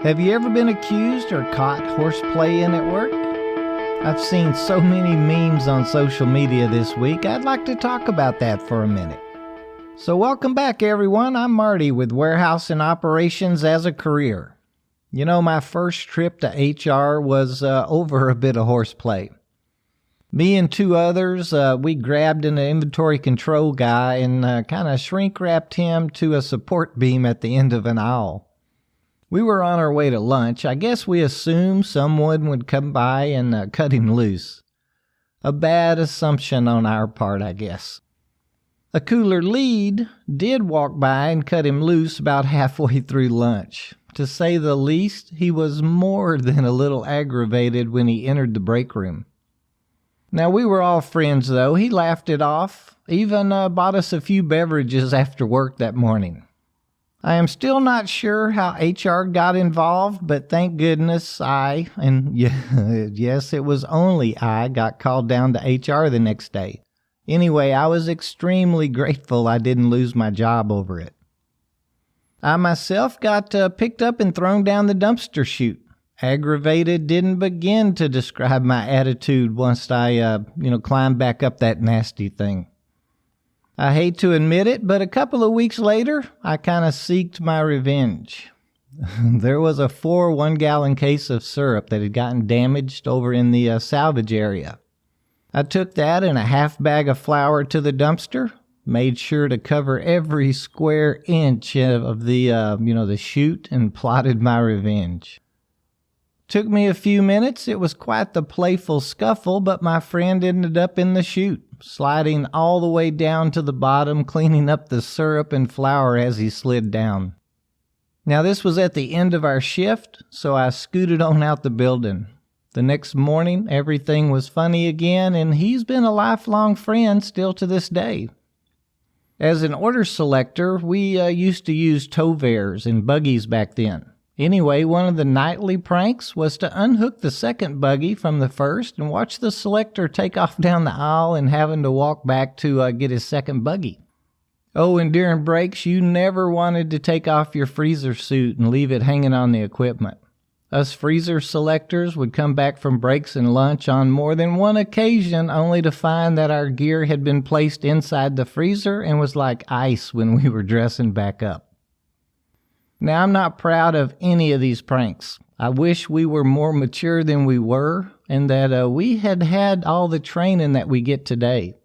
Have you ever been accused or caught horseplaying at work? I've seen so many memes on social media this week, I'd like to talk about that for a minute. So welcome back everyone, I'm Marty with Warehouse and Operations as a career. You know, my first trip to HR was over a bit of horseplay. Me and two others, we grabbed an inventory control guy and kind of shrink wrapped him to a support beam at the end of an aisle. We were on our way to lunch. I guess we assumed someone would come by and cut him loose. A bad assumption on our part, I guess. A cooler lead did walk by and cut him loose about halfway through lunch. To say the least, he was more than a little aggravated when he entered the break room. Now, we were all friends, though. He laughed it off, even bought us a few beverages after work that morning. I am still not sure how HR got involved, but thank goodness yes, it was only I, got called down to HR the next day. Anyway, I was extremely grateful I didn't lose my job over it. I myself got picked up and thrown down the dumpster chute. Aggravated didn't begin to describe my attitude once I, climbed back up that nasty thing. I hate to admit it, but a couple of weeks later, I kind of seeked my revenge. There was a 4 1-gallon case of syrup that had gotten damaged over in the salvage area. I took that and a half bag of flour to the dumpster, made sure to cover every square inch of the chute, and plotted my revenge. Took me a few minutes. It was quite the playful scuffle, but my friend ended up in the chute, sliding all the way down to the bottom, cleaning up the syrup and flour as he slid down. Now, this was at the end of our shift, so I scooted on out the building. The next morning, everything was funny again, and he's been a lifelong friend still to this day. As an order selector, we used to use towvares and buggies back then. Anyway, one of the nightly pranks was to unhook the second buggy from the first and watch the selector take off down the aisle and having to walk back to get his second buggy. Oh, and during breaks, you never wanted to take off your freezer suit and leave it hanging on the equipment. Us freezer selectors would come back from breaks and lunch on more than one occasion only to find that our gear had been placed inside the freezer and was like ice when we were dressing back up. Now, I'm not proud of any of these pranks. I wish we were more mature than we were and that we had all the training that we get today.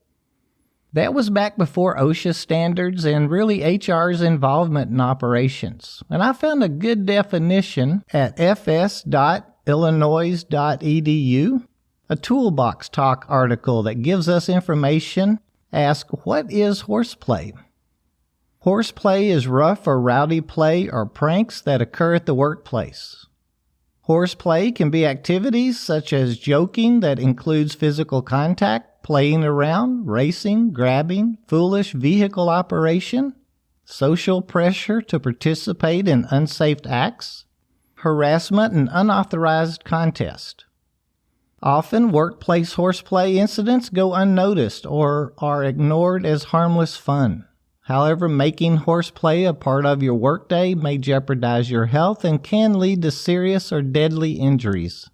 That was back before OSHA standards and really HR's involvement in operations. And I found a good definition at fs.illinois.edu, a Toolbox Talk article that gives us information. Ask, what is horseplay? Horseplay is rough or rowdy play or pranks that occur at the workplace. Horseplay can be activities such as joking that includes physical contact, playing around, racing, grabbing, foolish vehicle operation, social pressure to participate in unsafe acts, harassment, and unauthorized contest. Often, workplace horseplay incidents go unnoticed or are ignored as harmless fun. However, making horseplay a part of your workday may jeopardize your health and can lead to serious or deadly injuries.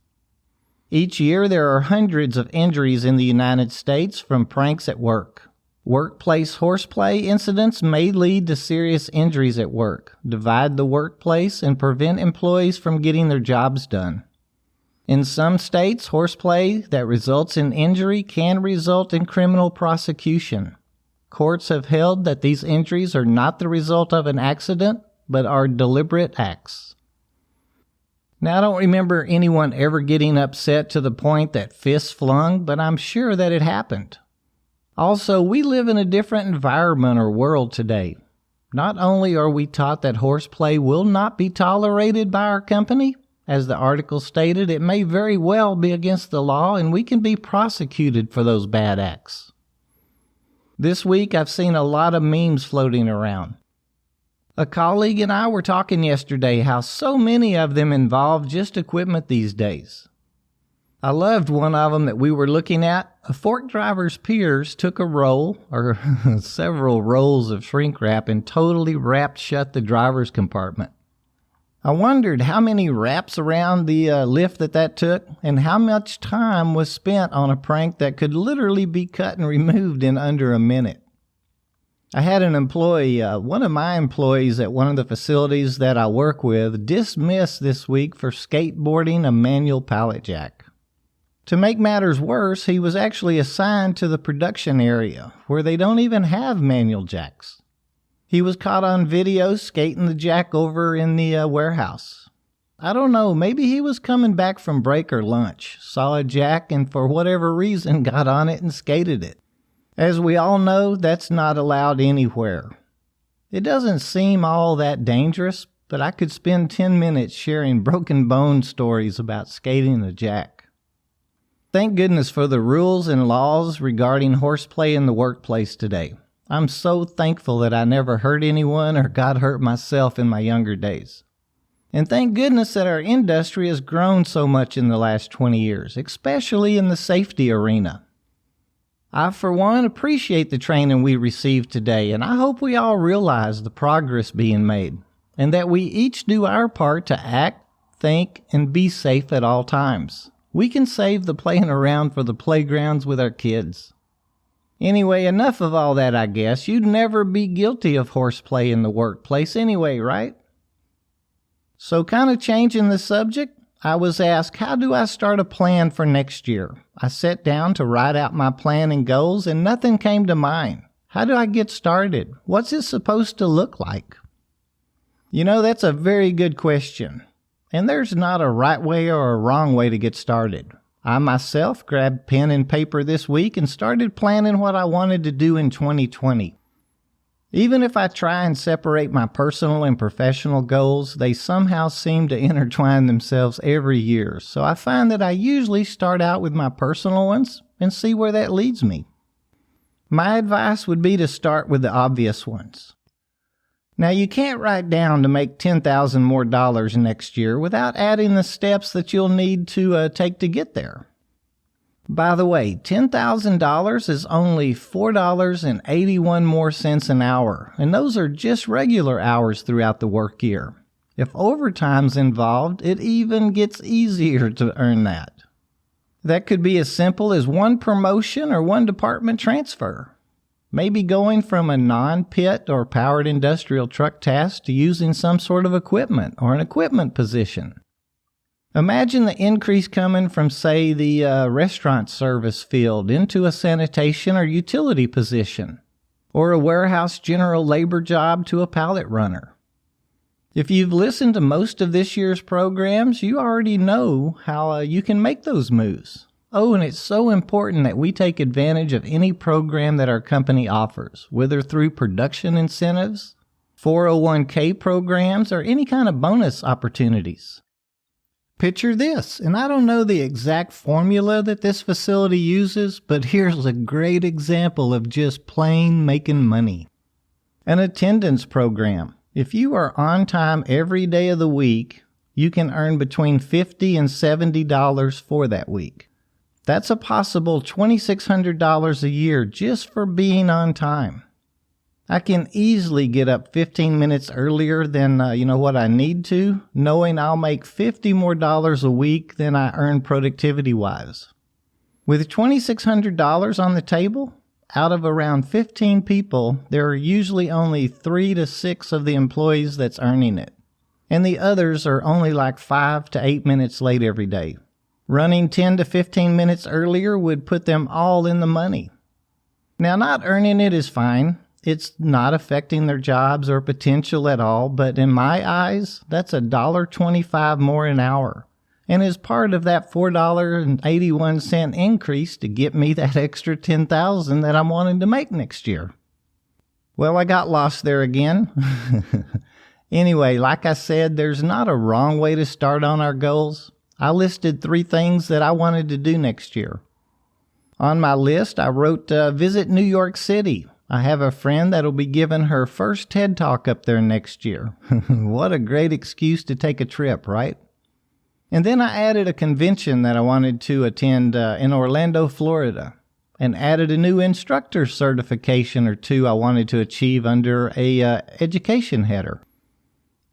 Each year, there are hundreds of injuries in the United States from pranks at work. Workplace horseplay incidents may lead to serious injuries at work, divide the workplace, and prevent employees from getting their jobs done. In some states, horseplay that results in injury can result in criminal prosecution. Courts have held that these injuries are not the result of an accident, but are deliberate acts. Now, I don't remember anyone ever getting upset to the point that fists flung, but I'm sure that it happened. Also, we live in a different environment or world today. Not only are we taught that horseplay will not be tolerated by our company, as the article stated, it may very well be against the law and we can be prosecuted for those bad acts. This week, I've seen a lot of memes floating around. A colleague and I were talking yesterday how so many of them involve just equipment these days. I loved one of them that we were looking at. A fork driver's peers took a roll, or several rolls of shrink wrap, and totally wrapped shut the driver's compartment. I wondered how many wraps around the lift that took and how much time was spent on a prank that could literally be cut and removed in under a minute. I had an employee, one of my employees at one of the facilities that I work with, dismissed this week for skateboarding a manual pallet jack. To make matters worse, he was actually assigned to the production area, where they don't even have manual jacks. He was caught on video skating the jack over in the warehouse. I don't know, maybe he was coming back from break or lunch, saw a jack, and for whatever reason got on it and skated it. As we all know, that's not allowed anywhere. It doesn't seem all that dangerous, but I could spend 10 minutes sharing broken bone stories about skating a jack. Thank goodness for the rules and laws regarding horseplay in the workplace today. I'm so thankful that I never hurt anyone or got hurt myself in my younger days. And thank goodness that our industry has grown so much in the last 20 years, especially in the safety arena. I, for one, appreciate the training we received today, and I hope we all realize the progress being made, and that we each do our part to act, think, and be safe at all times. We can save the playing around for the playgrounds with our kids. Anyway, enough of all that, I guess. You'd never be guilty of horseplay in the workplace anyway, right? So kind of changing the subject, I was asked, how do I start a plan for next year? I sat down to write out my plan and goals, and nothing came to mind. How do I get started? What's it supposed to look like? You know, that's a very good question. And there's not a right way or a wrong way to get started. I myself grabbed pen and paper this week and started planning what I wanted to do in 2020. Even if I try and separate my personal and professional goals, they somehow seem to intertwine themselves every year. So I find that I usually start out with my personal ones and see where that leads me. My advice would be to start with the obvious ones. Now, you can't write down to make $10,000 more next year without adding the steps that you'll need to take to get there. By the way, $10,000 is only $4.81 more cents an hour, and those are just regular hours throughout the work year. If overtime's involved, it even gets easier to earn that. That could be as simple as one promotion or one department transfer. Maybe going from a non-pit or powered industrial truck task to using some sort of equipment or an equipment position. Imagine the increase coming from, say, the restaurant service field into a sanitation or utility position, or a warehouse general labor job to a pallet runner. If you've listened to most of this year's programs, you already know how you can make those moves. Oh, and it's so important that we take advantage of any program that our company offers, whether through production incentives, 401k programs, or any kind of bonus opportunities. Picture this, and I don't know the exact formula that this facility uses, but here's a great example of just plain making money. An attendance program. If you are on time every day of the week, you can earn between $50 and $70 for that week. That's a possible $2,600 a year just for being on time. I can easily get up 15 minutes earlier than what I need to, knowing I'll make $50 more a week than I earn productivity-wise. With $2,600 on the table, out of around 15 people, there are usually only 3 to 6 of the employees that's earning it, and the others are only like 5 to 8 minutes late every day. Running 10 to 15 minutes earlier would put them all in the money. Now, not earning it is fine. It's not affecting their jobs or potential at all, but in my eyes, that's $1.25 more an hour, and is part of that $4.81 increase to get me that extra $10,000 that I'm wanting to make next year. Well, I got lost there again. Anyway, like I said, there's not a wrong way to start on our goals. I listed 3 things that I wanted to do next year. On my list, I wrote visit New York City. I have a friend that'll be giving her first TED Talk up there next year. What a great excuse to take a trip, right? And then I added a convention that I wanted to attend in Orlando, Florida, and added a new instructor certification or 2 I wanted to achieve under a education header.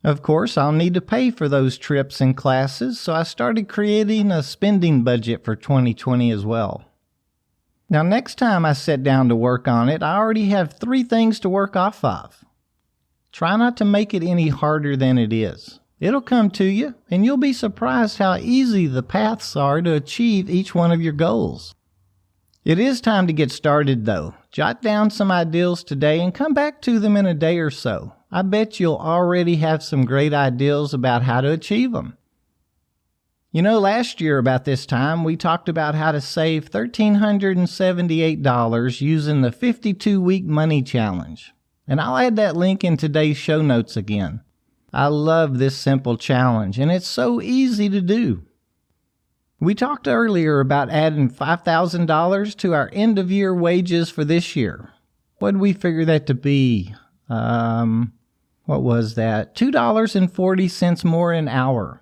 Of course, I'll need to pay for those trips and classes, so I started creating a spending budget for 2020 as well. Now, next time I sit down to work on it, I already have 3 things to work off of. Try not to make it any harder than it is. It'll come to you, and you'll be surprised how easy the paths are to achieve each one of your goals. It is time to get started, though. Jot down some ideals today and come back to them in a day or so. I bet you'll already have some great ideas about how to achieve them. You know, last year about this time, we talked about how to save $1,378 using the 52-week money challenge. And I'll add that link in today's show notes again. I love this simple challenge, and it's so easy to do. We talked earlier about adding $5,000 to our end-of-year wages for this year. What did we figure that to be? What was that? $2.40 more an hour.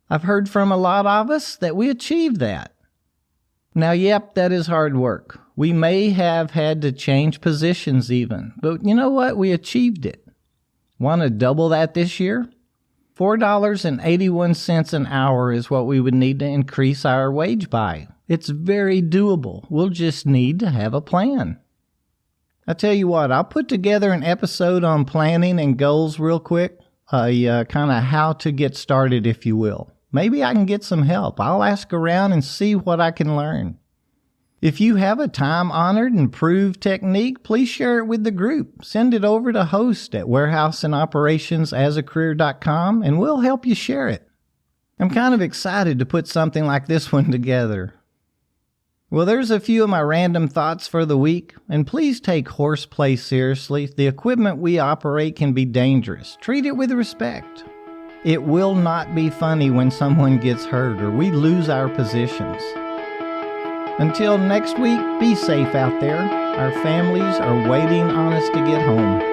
I've heard from a lot of us that we achieved that. Now, yep, that is hard work. We may have had to change positions even, but you know what? We achieved it. Want to double that this year? $4.81 an hour is what we would need to increase our wage by. It's very doable. We'll just need to have a plan. I tell you what, I'll put together an episode on planning and goals real quick, kind of how to get started, if you will. Maybe I can get some help. I'll ask around and see what I can learn. If you have a time-honored and proved technique, please share it with the group. Send it over to host at warehouseandoperationsasacareer.com and we'll help you share it. I'm kind of excited to put something like this one together. Well, there's a few of my random thoughts for the week, and please take horseplay seriously. The equipment we operate can be dangerous. Treat it with respect. It will not be funny when someone gets hurt or we lose our positions. Until next week, be safe out there. Our families are waiting on us to get home.